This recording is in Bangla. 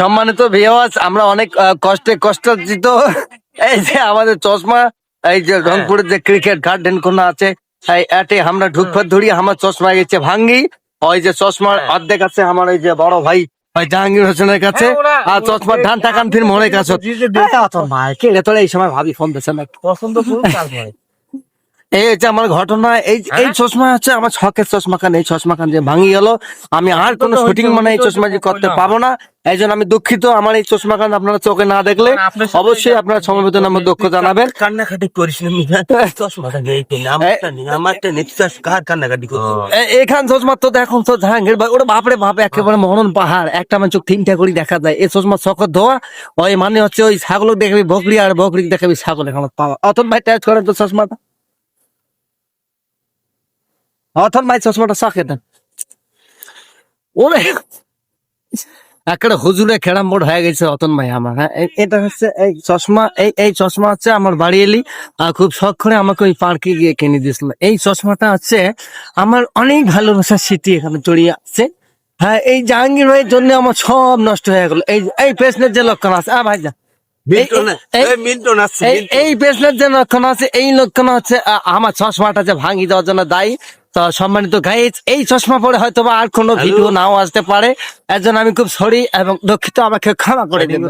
সম্মানিত ভিউয়ার্স, আমরা অনেক কষ্টার্জিত এই যে আমাদের চশমা, এই যে রংপুরের যে ক্রিকেট গার্ডেন কোন আছে, এই এতে আমরা ঢুকফাত ধরি, আমার চশমা গেছে ভাঙ্গি। ওই যে চশমার অর্ধেক আছে আমার এই যে বড় ভাই ওই জাহাঙ্গীর হোসেনের কাছে, আর চশমার ধান টাকান ফির মনে কাছে তোরা এই সময় ভাবি ফোন দিচ্ছে না। পছন্দ করুন তারপরে। এই হচ্ছে আমার ঘটনা। এই চশমা হচ্ছে আমার শখের চশমা খান। এই চশমা খান যে ভাঙি গেল, আমি আর কোনো শুটিং মানে এই চশমা যে করতে পাবো না। এই জন্য আমি দুঃখিত। আমার এই চশমা খান আপনারা চোখে না দেখলে অবশ্যই আপনারা সমবেত নামের দুঃখ জানাবেন। কান্নাকাটি করিস না মিয়া, চশমাটা নেই তো, আমারটা নেই, আমারটা নেই, তুই কার কান্নাকাটি করছিস? এখান চশমা তো দেখুন তো জাহাঙ্গীর ভাই, ওটা বাপরে বাপ একেবারে মনন পাহাড়, একটা আমার চোখ তিনটা করে দেখা যায়। এই চশমা চকর ধোয়া, ওই মানে হচ্ছে ওই ছাগল দেখাবি বকরি, আর বকরি দেখাবি ছাগল। এখন পাওয়া অতন ভাই টাচ করেন তো চশমাটা, অথন ভাই চশমাটা চকে দেন। ওরে একটা হুজুরে খেড়াম বোর্ড হয়ে গেছে অতন ভাই আমার। হ্যাঁ, এটা হচ্ছে এই চশমা। এই চশমা হচ্ছে আমার বাড়ি এলি খুব শখ করে আমাকে ওই পার্কে গিয়ে কিনে দিয়েছিল। এই চশমাটা হচ্ছে আমার অনেক ভালোবাসার স্মৃতি এখানে জড়িয়ে আছে। হ্যাঁ, এই জাহাঙ্গীর ভাইয়ের জন্য আমার সব নষ্ট হয়ে গেল। এই পেছনের যে লক্ষণ আছে, ভাই যা এই পেছনের যে লক্ষণ আছে, এই লক্ষণ হচ্ছে আমার চশমাটা যে ভাঙি দেওয়ার জন্য দায়ী। তো সম্মানিত গাইজ, এই চশমা পরে হয়তো বা আর কোনো ভিডিও নাও আসতে পারে, এর জন্য আমি খুব সরি এবং দুঃখিত, আমাকে ক্ষমা করে দিন।